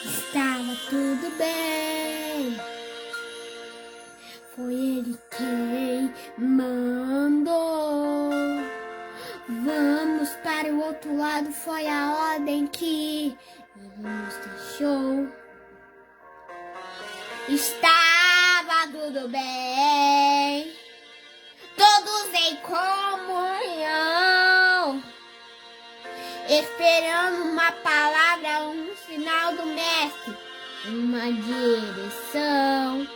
Estava tudo bem. Foi ele quem mandou. Vamos para o outro lado, foi a ordem que ele nos deixou. Estava tudo bem, todos em comunhão, esperando uma palavra, um sinal do mestre, uma direção.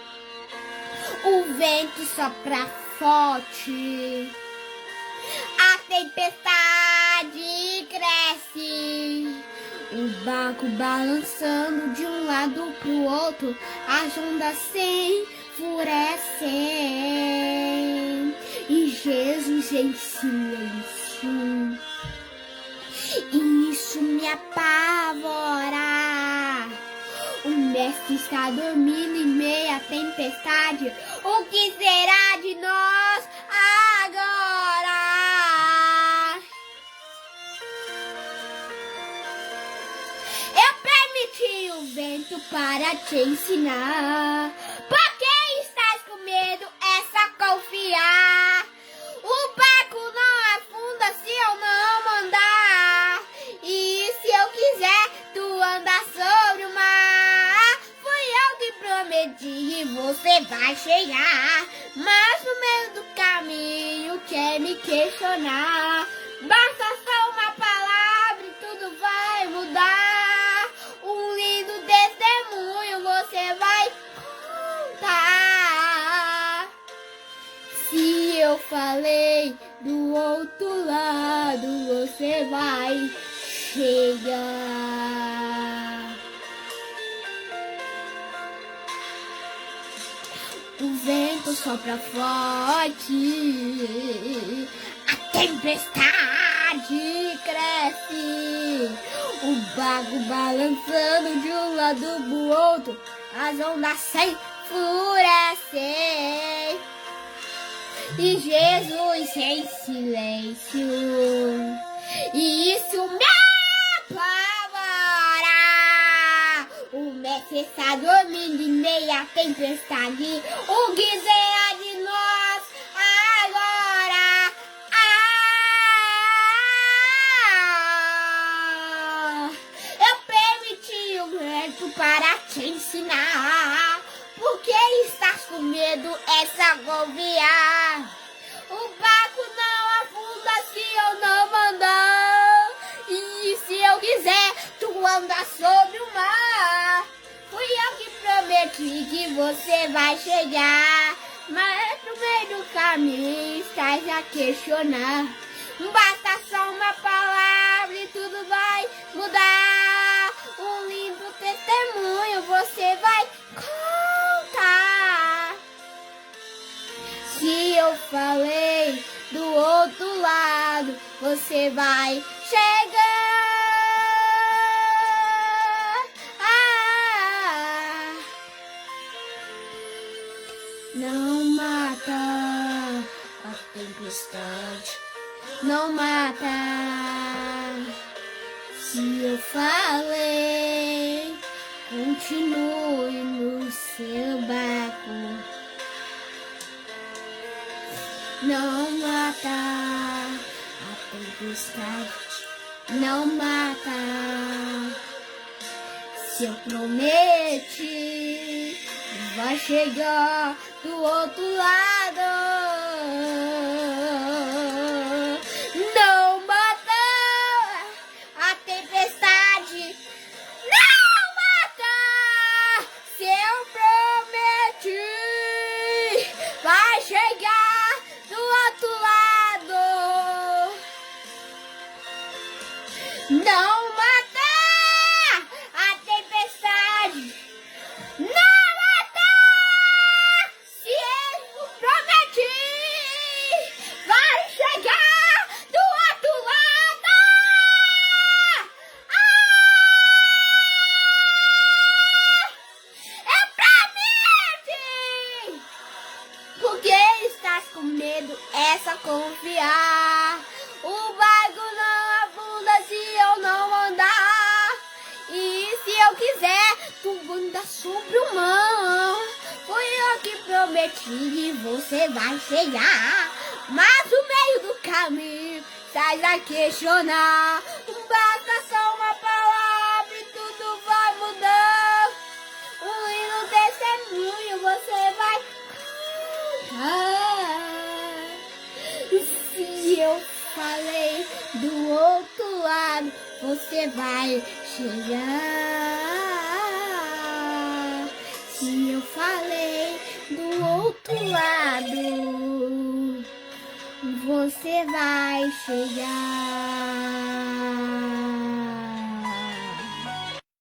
O vento sopra forte, a tempestade cresce, o barco balançando de um lado pro outro, as ondas se enfurecem e Jesus em silêncio. E isso me apavora. O mestre está dormindo em meio à tempestade. O que será de nós agora? Eu permiti o vento para te ensinar. Por que estás com medo? É só confiar. O barco não afunda se eu não mandar. E se eu quiser, tu andas sobre o mar. Fui eu que prometi e você vai chegar. Mas no meio do caminho quer me questionar. Basta só uma palavra e tudo vai mudar. Um lindo testemunho você vai contar. Se eu falei do outro lado, você vai chegar. O vento sopra forte, a tempestade cresce, o barco balançando de um lado pro outro, as ondas se enfurecem e Jesus em silêncio. E isso me apavora. O mestre está dormindo em meio à tempestade. O que será de nós agora? Eu permiti o vento para te ensinar. Por que estás com medo? É só confiar. O barco não afunda se eu não mandar. E se eu quiser, tu andas sobre o mar. Fui eu que prometi que você vai chegar. Mas no meio do caminho estás a questionar. Basta só uma palavra e tudo vai mudar. Um lindo testemunho você vai contar. Se eu falei do outro lado, você vai chegar. Não mata a tempestade, não mata. Se eu falei, continue no seu barco. Não mata a tempestade, não mata. Se eu prometi, vai chegar do outro lado. Não mata a tempestade, não mata. Se eu prometi, vai chegar do outro lado. Não mata a tempestade, não mata. Se eu prometi, vai chegar do outro lado. Eu prometi. Por que estás com medo? É só confiar. O barco não afunda se eu não andar. E se eu quiser, sobre-humano. Fui eu que prometi e você vai chegar. Mas no meio do caminho, sai a questionar. Basta só uma palavra e tudo vai mudar. O hino testemunho você vai cantar. Se eu falei do outro lado, você vai chegar. Se eu falei do outro lado, você vai chegar.